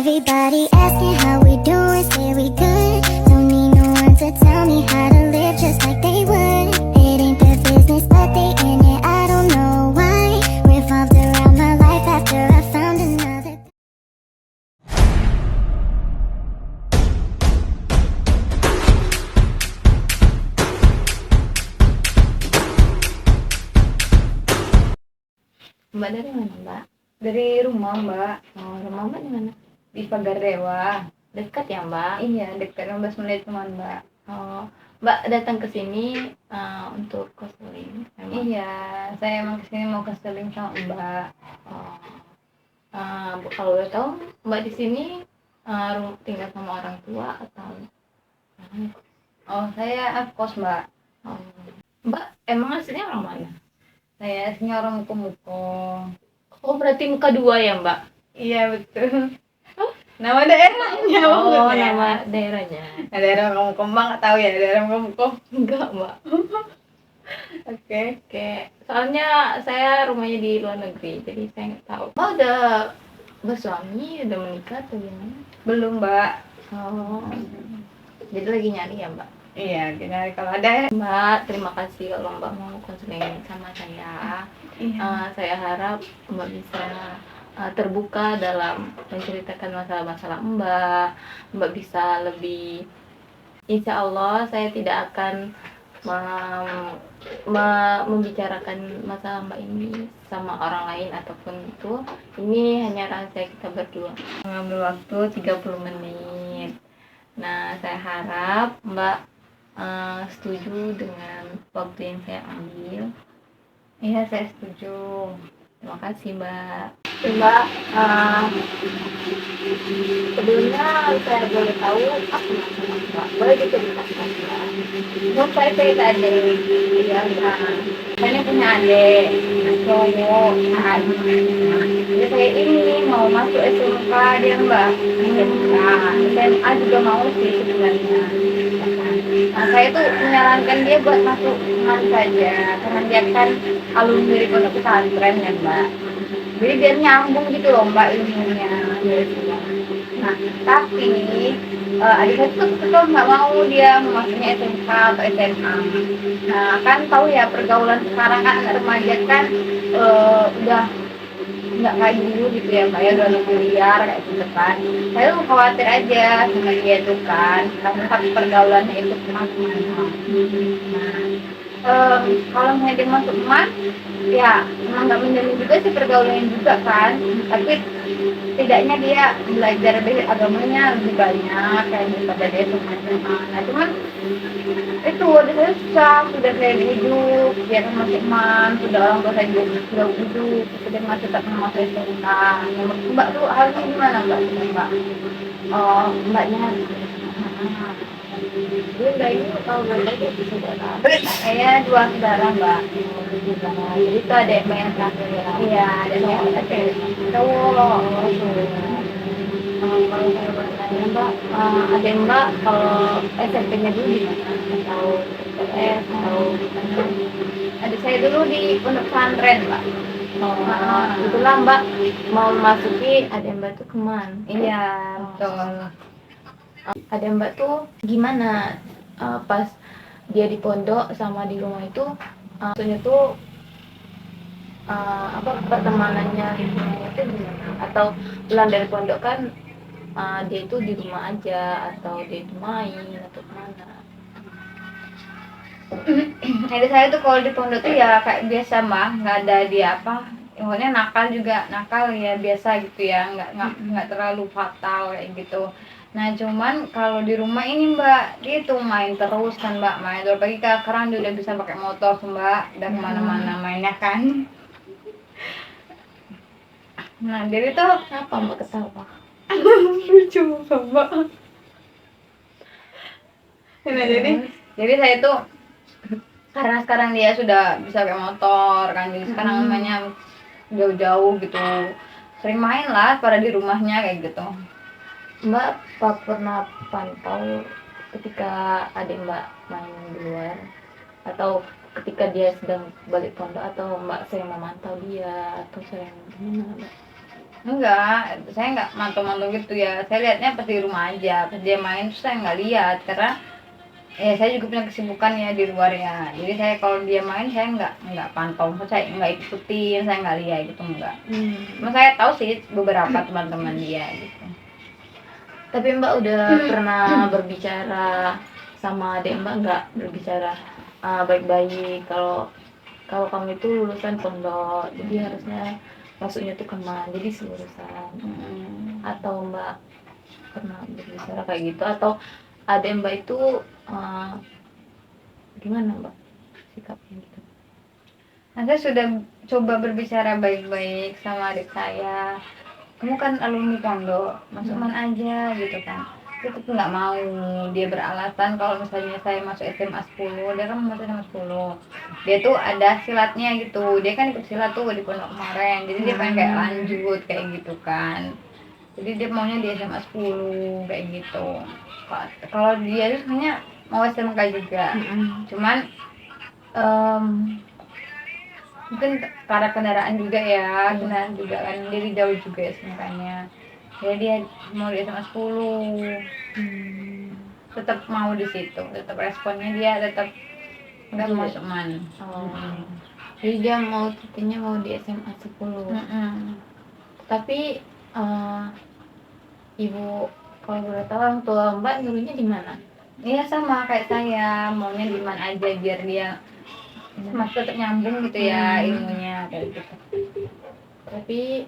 Everybody asking how we doing, say we good. Don't need no one to tell me how to live just like they would. It ain't their business, but they in it, I don't know why. Revolved around my life after I found another. Mbak dari mana, Mbak? Dari rumah, Mbak. Oh, rumah Mbak di mana? Di Pagar Dewa. Dekat ya, Mbak? Iya, dekat 15 menit teman, Mbak. Oh, Mbak datang ke sini untuk konseling. Memang? Iya, saya emang kesini mau konseling sama Mbak. Oh, kalau boleh tahu, Mbak di sini tinggal sama orang tua atau? Oh, saya kos, Mbak. Oh. Mbak emang aslinya orang mana? Saya aslinya orang Muko-Muko. Oh, berarti muka dua ya, Mbak? Iya, betul. Nama daerahnya, Oh, maksudnya. nama daerahnya. Nah, daerah Muko-Muko, Mbak nggak tahu ya daerah Muko-Muko? Enggak, Mbak. Oke. Oke, soalnya saya rumahnya di luar negeri, jadi saya nggak tahu. Mbak udah bersuami, udah menikah atau gimana? Belum, Mbak. Oh, jadi lagi nyari ya, Mbak? Iya, gini kalau ada ya. Mbak, terima kasih kalau Mbak mau konseling sama saya. Iya. Saya harap Mbak bisa terbuka dalam menceritakan masalah-masalah Mbak. Mbak bisa lebih, insya Allah saya tidak akan membicarakan masalah Mbak ini sama orang lain ataupun itu. Ini hanya rahasia kita berdua. Mengambil waktu 30 menit. Nah, saya harap Mbak setuju dengan waktu yang saya ambil. Iya, saya setuju. Terima kasih, Mbak. Mbak, sebelumnya saya boleh tahu apa masalah Mbak? Boleh diceritakan, Mbak? Mau saya cerita adik. Iya, Mbak. Saya punya adik, cowok, jadi saya ini mau masuk SMK dia, Mbak. SMK, SMA juga mau sih sebenarnya. Nah, saya tuh menyarankan dia buat masuk teman saja, karena dia kan alumni dari pondok pesantren ya, Mbak. Jadi biar nyambung gitu loh, Mbak, ilmunya. Nah, tapi adik saya tuh tetap nggak mau dia masuknya SMK atau SMA. Nah, kan tahu ya pergaulan sekarang kan anak remaja kan udah nggak kayak dulu gitu ya, Mbak, ya udah lebih liar kayak gitu kan. Saya tuh khawatir aja sama dia tuh kan, karena pergaulannya itu kemana-mana. Nah, kalau misalnya dia masuk emas, ya emang nggak menjamin juga sih pergaulannya juga kan, tapi setidaknya dia belajar agamanya lebih banyak kayak daripada dia sama SMA. Nah, cuman itu udah susah, sudah saya hidup dia kan masih eman, sudah orang tua saya juga sudah hidup, tapi dia masih tak mau masuk SMK. Menurut Mbak tuh halnya gimana, Mbak? Oh, Mbaknya dia Mbak ini kalau boleh tahu dia saudara. Saya dua saudara, Mbak. Jadi itu ada yang Mbak yang terakhir ya? Iya, ada yang terakhir cowok. Kalau saya boleh tanya, Mbak, ada Mbak kalau SMP-nya dulu di mana? Atau TPS atau gimana? Adik saya dulu di pondok pesantren, Mbak. Itulah Mbak mau masuki ada Mbak tuh keman. Iya, betul. Ada Mbak tuh gimana pas dia di pondok sama di rumah itu, maksudnya tuh apa pertemanannya lingkungannya itu gimana? Atau pulang dari pondok kan dia itu di rumah aja atau dia itu main atau kemana? Adik saya tuh kalau di pondok tuh ya kayak biasa, Mbak, nggak ada dia apa, pokoknya nakal juga nakal ya biasa gitu ya, nggak terlalu fatal kayak gitu. Nah, cuman kalau di rumah ini, Mbak, dia tuh main terus kan, Mbak, main terus pagi sekarang dia udah bisa pakai motor tuh, Mbak, udah kemana-mana mainnya kan. Nah, jadi tuh Kenapa Mbak ketawa? lucu Mbak. Nah, jadi saya tuh karena sekarang dia sudah bisa pakai motor kan, jadi sekarang namanya jauh-jauh gitu, sering main lah pada di rumahnya kayak gitu. Mbak pernah pantau ketika adik Mbak main di luar atau ketika dia sedang balik pondok, atau Mbak sering memantau dia atau sering gimana, Mbak? Enggak, saya enggak mantau-mantau gitu ya. Saya lihatnya pas di rumah aja. Pas dia main terus saya enggak lihat karena ya saya juga punya kesibukan ya di luar ya. Jadi saya kalau dia main saya enggak pantau, saya enggak ikutin, saya enggak lihat gitu enggak. Cuma saya tahu sih beberapa teman-teman dia gitu. Tapi Mbak udah pernah berbicara sama adik Mbak nggak, berbicara baik-baik kalau kalau kamu itu lulusan pondok, jadi harusnya masuknya tuh kemana, jadi selurusan. Atau Mbak pernah berbicara kayak gitu, atau adik Mbak itu uh, gimana Mbak sikapnya gitu? Nah, saya sudah coba berbicara baik-baik sama adik saya. Kamu kan alumni pondok, masuk mana aja gitu kan. Dia tetap nggak mau, dia beralasan kalau misalnya saya masuk SMA 10, dia kan masuk SMA 10. Dia tuh ada silatnya gitu, dia kan ikut silat tuh di pondok kemarin, jadi dia pengen kayak lanjut kayak gitu kan. Jadi dia maunya di SMA 10 kayak gitu. Kalau dia tuh sebenarnya mau SMK juga, cuman em, mungkin karena kendaraan juga ya, kendaraan juga kan, jadi jauh juga ya SMK-nya. Jadi dia mau di SMA 10, tetap mau di situ, tetap responnya dia tetap udah Iya. masuk man. Jadi dia mau cutinya mau di SMA 10. Tapi ibu, kalau boleh tahu orang tua Mbak nyuruhnya di mana? Iya sama kayak saya, maunya di man aja biar dia masih tetap nyambung gitu ya ilmunya kayak gitu. Tapi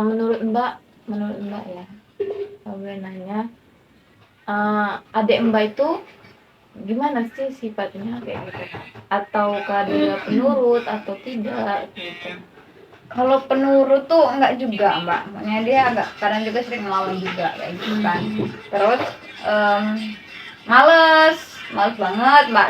menurut Mbak ya, kalau boleh nanya, adik Mbak itu gimana sih sifatnya kayak gitu? Ataukah dia penurut atau tidak gitu? Kalau penurut tuh enggak juga Mbak, makanya dia agak kadang juga sering melawan juga kayak gitu kan. Terus males banget Mbak,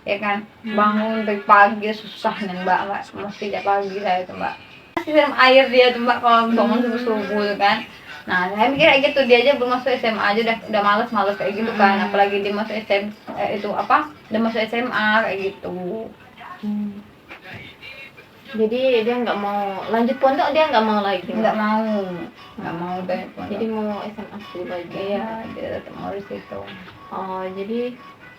ya kan, bangun dari pagi susah nih Mbak, mesti tiap pagi saya tuh Mbak siram air dia tuh Mbak kalau bangun subuh tuh kan. Nah saya mikir kayak gitu, dia aja belum masuk SMA aja udah males kayak gitu kan, apalagi dia masuk itu apa, udah masuk SMA kayak gitu. Jadi dia nggak mau lanjut pondok, dia nggak mau lagi. Nggak mau dari pondok. Jadi mau SMA 10 aja. Iya, dia tetap mau di situ. Oh, jadi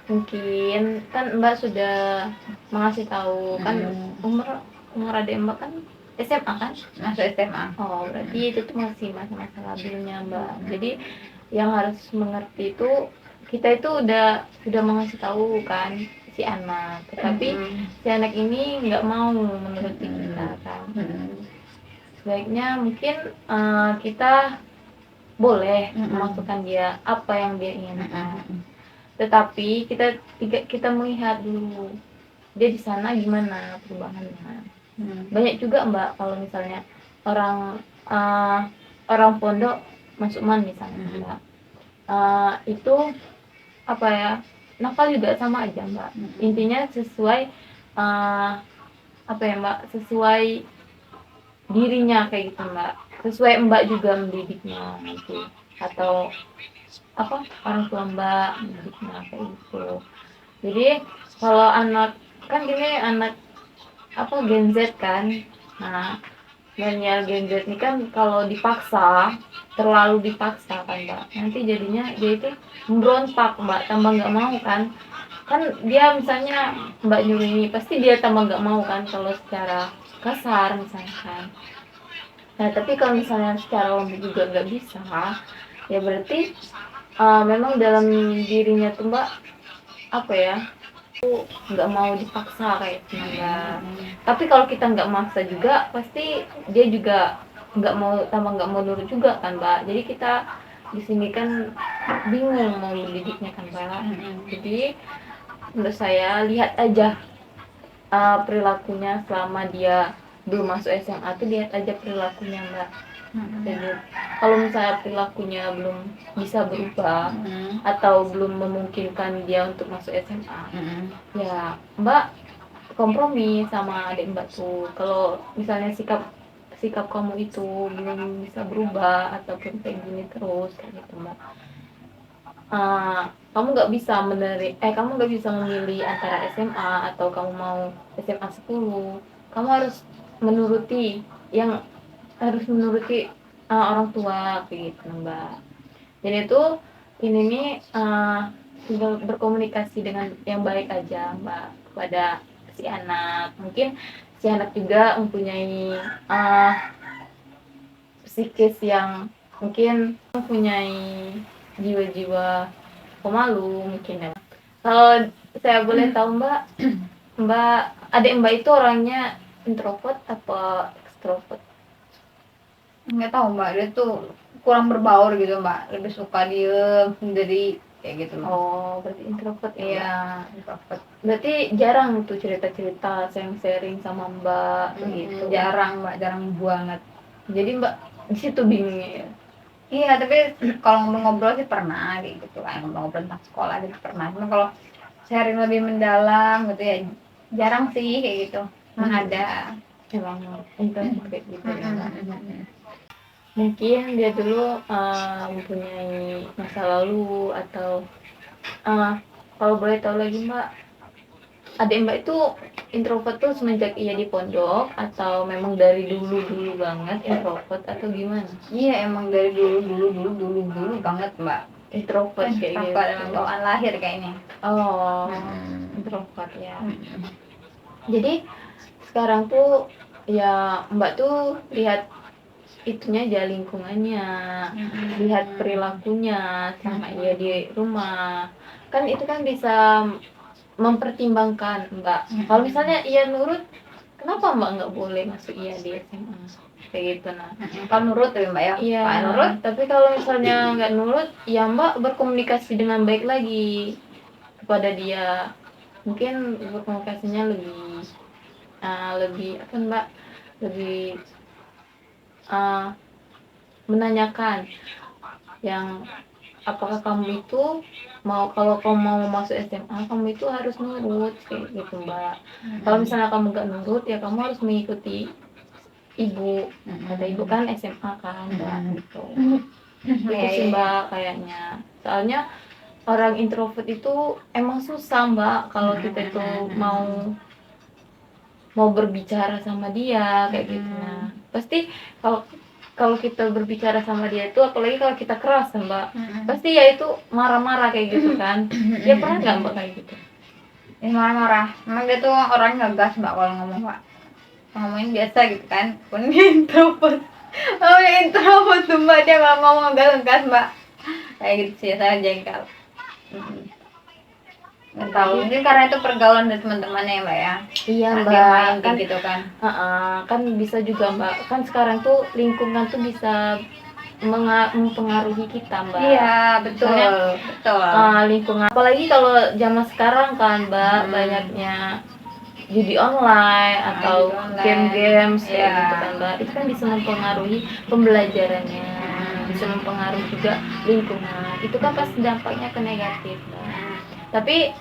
mungkin kan Mbak sudah mengasih tahu kan umur adik Mbak kan SMA kan? Masuk SMA. Oh, berarti itu tuh masih masa-masa labilnya Mbak. Jadi yang harus mengerti itu kita itu udah mengasih tahu kan si anak, tetapi si anak ini nggak mau menuruti kita kan. Sebaiknya mungkin kita boleh memasukkan dia apa yang dia inginkan, tetapi kita melihat dulu dia di sana gimana perubahannya. Banyak juga Mbak kalau misalnya orang pondok masuk man misalnya Mbak, itu apa ya, nakal juga sama aja Mbak. Intinya sesuai apa ya Mbak, sesuai dirinya kayak gitu Mbak, sesuai Mbak juga mendidiknya gitu, atau apa orang tua Mbak mendidiknya kayak gitu. Jadi kalau anak kan gini, anak apa Gen Z kan, nah milenial Gen Z ini kan kalau dipaksa, terlalu dipaksa kan Mbak, nanti jadinya dia itu memberontak Mbak, tambah nggak mau kan dia misalnya Mbak nyuruh ini pasti dia tambah nggak mau kan kalau secara kasar misalkan. Nah tapi kalau misalnya secara lembut juga nggak bisa, ya berarti memang dalam dirinya tuh Mbak apa ya, nggak mau dipaksa kayak Mbak. Tapi kalau kita nggak maksa juga pasti dia juga nggak mau nurut juga kan Mbak. Jadi kita di sini kan bingung mau mendidiknya kan Mbak. Jadi menurut saya lihat aja perilakunya selama dia belum masuk SMA tuh, lihat aja perilakunya Mbak. Jadi kalau misalnya perilakunya belum bisa berubah atau belum memungkinkan dia untuk masuk SMA, ya Mbak kompromi sama adik Mbak tuh. Kalau misalnya sikap kamu itu belum bisa berubah ataupun kayak gini terus kayak gitu Mbak, kamu nggak bisa memilih antara SMA atau kamu mau SMA 10. Kamu harus menuruti yang harus menuruti orang tua kayak gitu Mbak. Jadi itu ini nih tinggal berkomunikasi dengan yang baik aja Mbak kepada si anak. Mungkin si anak juga mempunyai psikis yang mungkin mempunyai jiwa-jiwa pemalu mungkin ya. Kalau saya boleh tahu Mbak, adik Mbak itu orangnya introvert apa extrovert? Nggak tahu Mbak, dia tuh kurang berbaur gitu Mbak, lebih suka diem sendiri kayak gitu loh. Oh, berarti introvert ya? Iya, Mbak? introvert. Berarti jarang tuh cerita-cerita sharing sama Mbak gitu. Jarang Mbak, jarang banget. Jadi Mbak di situ bingungnya ya. Iya, tapi kalau ngobrol-ngobrol sih pernah kayak gitu kan, ngobrol tentang sekolah gitu pernah. Cuma kalau sharing lebih mendalam gitu ya jarang sih kayak gitu. Ada. Emang introvert kayak gitu ya Mbak. Mungkin dia dulu mempunyai masa lalu atau kalau boleh tahu lagi Mbak, adik Mbak itu introvert tuh semenjak ia di pondok atau memang dari dulu banget introvert atau gimana? Iya, emang dari dulu banget Mbak. Introvert kayak gitu. Introvert emang bawaan lahir kayaknya. Oh, introvert ya. Jadi sekarang tuh ya Mbak tuh lihat itunya aja lingkungannya, lihat perilakunya sama ia di rumah. Kan itu kan bisa mempertimbangkan Mbak. Kalau misalnya ia nurut, kenapa Mbak nggak boleh masuk ia di SMA? Kayak gitu nah. Kalau nurut tapi Mbak ya. Iya, Pak nurut. tapi kalau misalnya nggak nurut, ya Mbak berkomunikasi dengan baik lagi kepada dia. Mungkin berkomunikasinya lebih apa Mbak? Lebih menanyakan yang apakah kamu itu kalau kamu mau masuk SMA kamu itu harus nurut kayak gitu Mbak. Kalau misalnya kamu nggak nurut ya kamu harus mengikuti ibu, kata ibu kan SMA kan Mbak gitu. Itu sih Mbak kayaknya. Soalnya orang introvert itu emang susah Mbak kalau kita itu mau berbicara sama dia kayak gitu. Nah pasti kalau kita berbicara sama dia itu apalagi kalau kita keras kan Mbak, pasti ya itu marah-marah kayak gitu kan. Dia pernah nggak Mbak kayak gitu? Ini marah-marah. Emang dia tuh orangnya ngegas Mbak kalau ngomong Mbak. Ngomongin biasa gitu kan. Pun dia introvert. Oh ya introvert tuh Mbak, dia kalau ngomong ngegas Mbak. Kayak gitu sih, saya jengkel. Nggak tahu, mungkin karena itu pergaulan dari teman-temannya ya Mbak ya. Iya Karena Mbak, dia main kan gitu kan. kan bisa juga Mbak. Kan sekarang tuh lingkungan tuh bisa mempengaruhi kita Mbak. Iya betul. Soalnya, betul. Lingkungan apalagi kalau zaman sekarang kan Mbak banyaknya judi online atau judi online. game-games kayak Iya. gitu kan Mbak. Itu kan bisa mempengaruhi pembelajarannya, bisa mempengaruhi juga lingkungan. Itu kan pasti dampaknya ke negatif Mbak. Tapi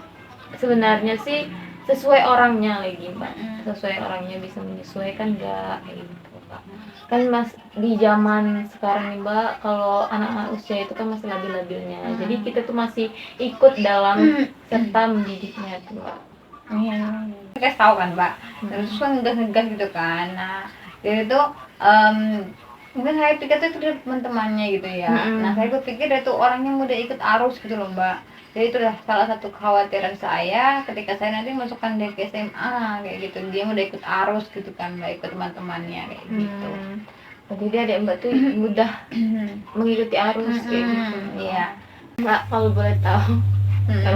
sebenarnya sih sesuai orangnya lagi Mbak. Sesuai orangnya bisa menyesuaikan enggak kayak gitu Mbak. Kan Mas di zaman sekarang nih Mbak, kalau anak-anak usia itu kan masih labil-labilnya. Jadi kita tuh masih ikut dalam serta mendidiknya tuh Mbak. Iya. Kayak tahu kan Mbak. Terus kan ngegas gitu kan. Nah, jadi itu mungkin saya pikir itu dia teman-temannya gitu ya. Nah, saya pikir dia tuh orangnya mudah ikut arus gitu loh Mbak. Jadi itu udah salah satu kekhawatiran saya ketika saya nanti masukkan dia ke SMA kayak gitu. Dia mudah ikut arus gitu kan Mbak, ikut teman-temannya kayak gitu. Jadi adik Mbak tuh mudah mengikuti arus kayak gitu. Iya. Mbak kalau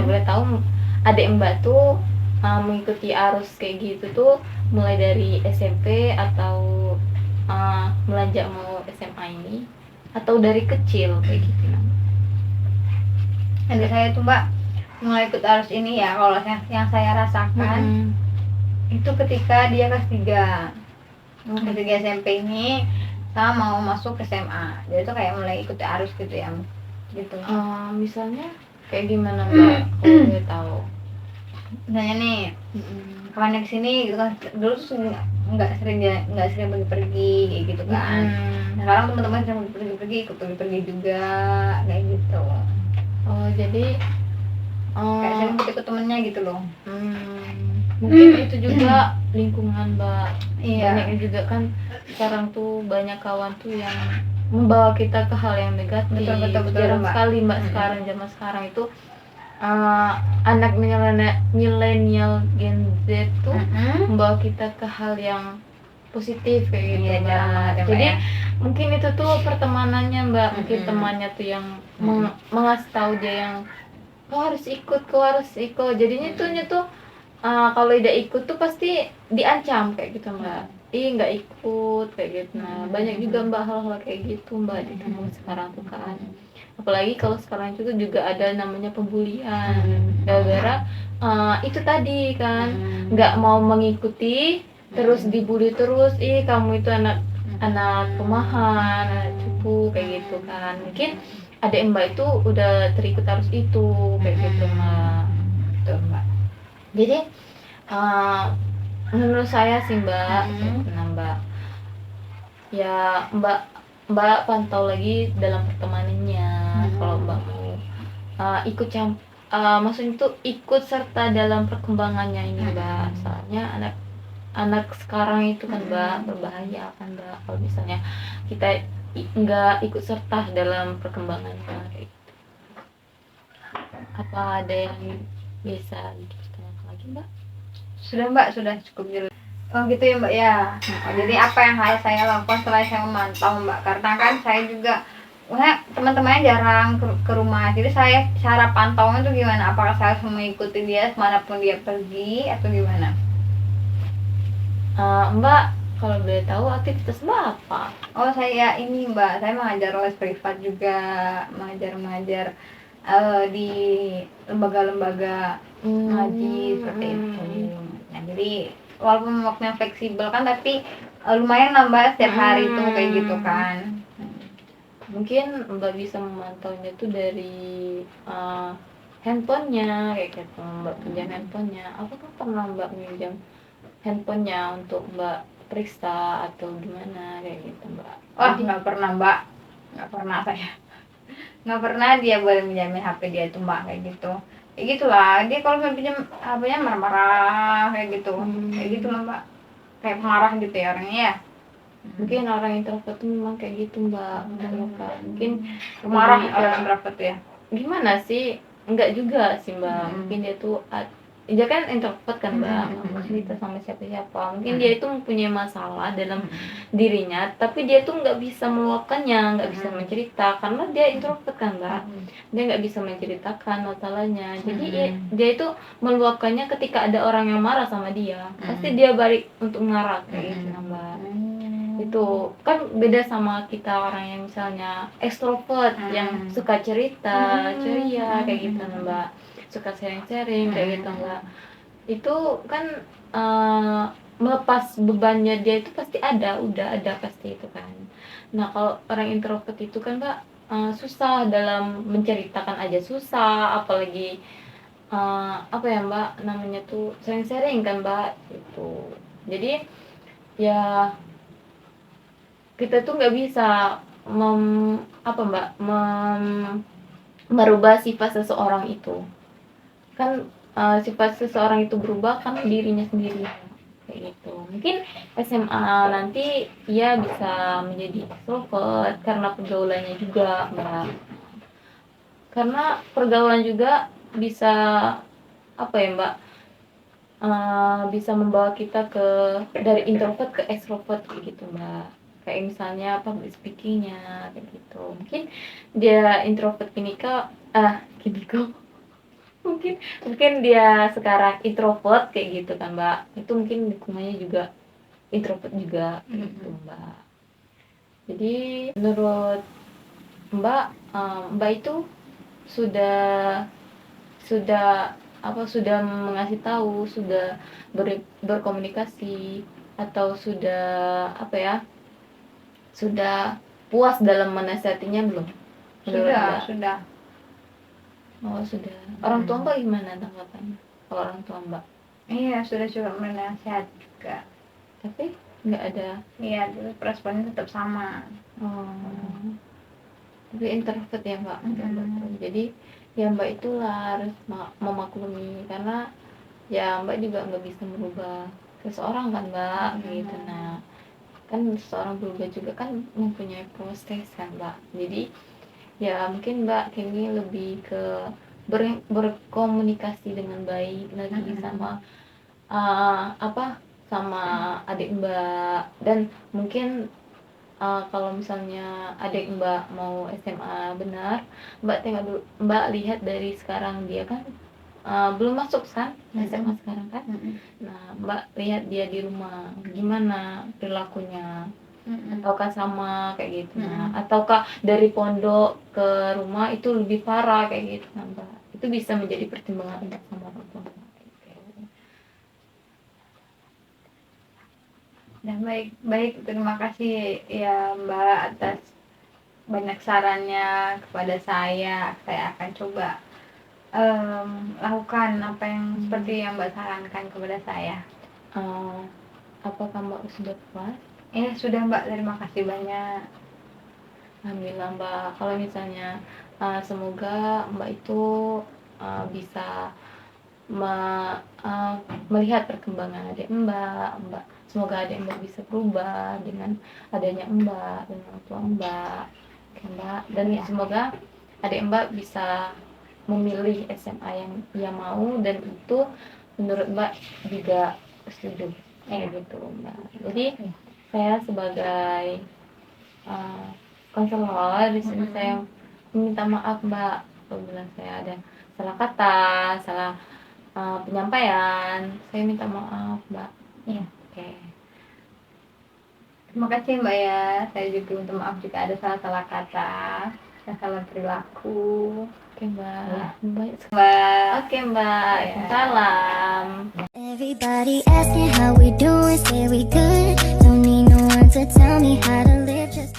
boleh tahu adik Mbak tuh mengikuti arus kayak gitu tuh mulai dari SMP atau melonjak mau SMA ini atau dari kecil kayak gitu nah. Jadi saya tuh Mbak mulai ikut arus ini ya kalau yang saya rasakan itu ketika dia kelas 3 ketika SMP ini sama mau masuk ke SMA. Jadi tuh kayak mulai ikut arus gitu ya gitu. Misalnya kayak gimana Mbak kalau boleh tahu? Misalnya nih kawan kesini gitu kan, dulu tuh nggak sering pergi-pergi kayak gitu kan. Nah, sekarang teman-teman sering pergi-pergi, ikut pergi-pergi juga kayak gitu. Oh jadi Kayak sering ikut temennya gitu loh. Mungkin itu juga lingkungan mbak. Iya. Banyaknya juga kan sekarang tuh banyak kawan tuh yang membawa kita ke hal yang negatif. Betul, Jarang Mbak. sekali mbak sekarang, zaman sekarang itu anak milenial Gen Z tuh membawa kita ke hal yang positif kayak gitu Iya, mbak. jarang banget ya, Mbak, Jadi ya. mungkin itu tuh pertemanannya mbak. Mungkin temannya tuh yang mengasih tahu dia yang kau harus ikut. Jadinya tuh kalau tidak ikut tuh pasti diancam kayak gitu mbak. Ih nggak ikut kayak gitu. Nah banyak juga mbak hal-hal kayak gitu mbak di zaman sekarang tuh kan. Apalagi kalau sekarang itu juga ada namanya pembulian gara-gara itu tadi kan nggak mau mengikuti terus dibully terus. Ih kamu itu anak rumahan, anak cupu kayak gitu kan. Mungkin adik mbak itu udah terikut arus itu kayak gitu mbak. Betul, Mbak. Jadi menurut saya sih mbak, nah mbak ya mbak pantau lagi dalam pertemanannya. Kalau mbak mau maksudnya itu ikut serta dalam perkembangannya ini mbak. Soalnya anak sekarang itu kan mbak berbahaya kan mbak kalau misalnya kita nggak ikut serta dalam perkembangannya kayak gitu. Apa ada yang bisa ditanyakan lagi mbak? Sudah Mbak, sudah cukup jelas. Oh gitu ya Mbak ya. Jadi apa yang harus saya lakukan setelah saya memantau Mbak? Karena kan saya juga teman-temannya jarang ke rumah. Jadi cara pantaunya itu gimana? Apakah saya harus mengikuti dia kemanapun dia pergi atau gimana? Mbak kalau boleh tahu aktivitas mbak apa? Oh saya ini Mbak, saya mengajar les privat juga, mengajar di lembaga-lembaga ngaji seperti itu. Nah jadi walaupun waktunya fleksibel kan, tapi lumayan nambah setiap hari itu kayak gitu kan. Mungkin mbak bisa memantaunya tuh dari handphonenya kayak gitu. Mbak pinjam handphonenya. Apakah pernah mbak pinjam handphonenya untuk mbak periksa atau gimana kayak gitu mbak? Wah nggak pernah Mbak, nggak pernah saya. Nggak pernah dia boleh minjamin HP dia itu Mbak kayak gitu. Kayak gitulah, dia kalau mau pinjam HP-nya marah-marah kayak gitu. Kayak gitu lah Mbak, kayak pemarah gitu ya orangnya ya. Mungkin orang introvert tuh memang kayak gitu mbak. Mungkin Pemarah orang introvert ya. Gimana sih, enggak juga sih mbak. Mungkin dia tuh dia kan introvert kan mbak, nggak mau cerita sama siapa-siapa. Mungkin dia itu mempunyai masalah dalam dirinya, tapi dia tuh nggak bisa meluapkannya, nggak bisa mencerita karena dia introvert kan mbak. Dia nggak bisa menceritakan masalahnya. Jadi dia itu meluapkannya ketika ada orang yang marah sama dia. Pasti dia balik untuk marah kayak gitu mbak. Itu kan beda sama kita orang yang misalnya ekstrovert yang suka cerita, ceria kayak gitu mbak. Suka sharing-sharing kayak gitu mbak. Itu kan melepas bebannya dia itu pasti udah ada pasti itu kan. Nah kalau orang introvert itu kan mbak susah dalam menceritakan aja susah, apalagi apa ya mbak namanya tuh sharing-sharing kan mbak itu. Jadi ya kita tuh nggak bisa merubah sifat seseorang itu kan. Sifat seseorang itu berubah kan dirinya sendiri kayak gitu. Mungkin SMA nanti ia bisa menjadi extrovert karena pergaulannya juga mbak. Karena pergaulan juga bisa apa ya mbak, bisa membawa kita dari introvert ke extrovert kayak gitu mbak. Kayak misalnya public speakingnya kayak gitu. Mungkin dia introvert mungkin dia sekarang introvert kayak gitu kan mbak. Itu mungkin lingkungannya juga introvert juga gitu mbak. Jadi menurut mbak, mbak itu sudah mengasih tahu, sudah berkomunikasi atau sudah sudah puas dalam menasihatinya belum? Sudah. Oh sudah. Orang tua mbak gimana tanggapannya? Kalau orang tua mbak? Iya sudah coba menasihat juga. Tapi nggak ada. Iya, responnya tetap sama. Tapi introvert ya mbak. Jadi ya mbak itulah harus memaklumi karena ya Mbak juga nggak bisa merubah seseorang kan Mbak, gitu. Nah kan seseorang berubah juga kan mempunyai proses kan Mbak. Jadi ya mungkin Mbak kini lebih ke berkomunikasi dengan baik lagi sama sama adik Mbak. Dan mungkin kalau misalnya adik Mbak mau SMA benar, Mbak tengok dulu, Mbak lihat dari sekarang dia kan belum masuk kan SMA sekarang kan. Nah Mbak lihat dia di rumah gimana perilakunya, ataukah sama kayak gitu. Nah ataukah dari pondok ke rumah itu lebih parah kayak gitu kan Mbak. Itu bisa menjadi pertimbangan untuk sama orang tua. Dan baik, terima kasih ya Mbak atas banyak sarannya kepada saya. Saya akan coba lakukan apa yang seperti yang Mbak sarankan kepada saya. Apakah Mbak sudah puas? Ya sudah Mbak, terima kasih banyak. Alhamdulillah Mbak. Kalau misalnya semoga Mbak itu bisa melihat perkembangan adik Mbak. Semoga adik Mbak bisa berubah dengan adanya Mbak dan orang tua Mbak. Oke, Mbak. Dan semoga adik Mbak bisa memilih SMA yang ia mau dan itu menurut Mbak juga setuju. Gitu Mbak. Jadi saya sebagai konselor di sini saya minta maaf Mbak apabila saya ada salah kata, salah penyampaian. Saya minta maaf Mbak. Iya. Oke. Terima kasih Mbak ya. Saya juga minta maaf jika ada salah kata dan salah perilaku. Oke Mbak. Ya. Baik. Mbak. Oke Mbak. Salam. Everybody asking how we doing, say we good. Don't need no one to tell me how to live just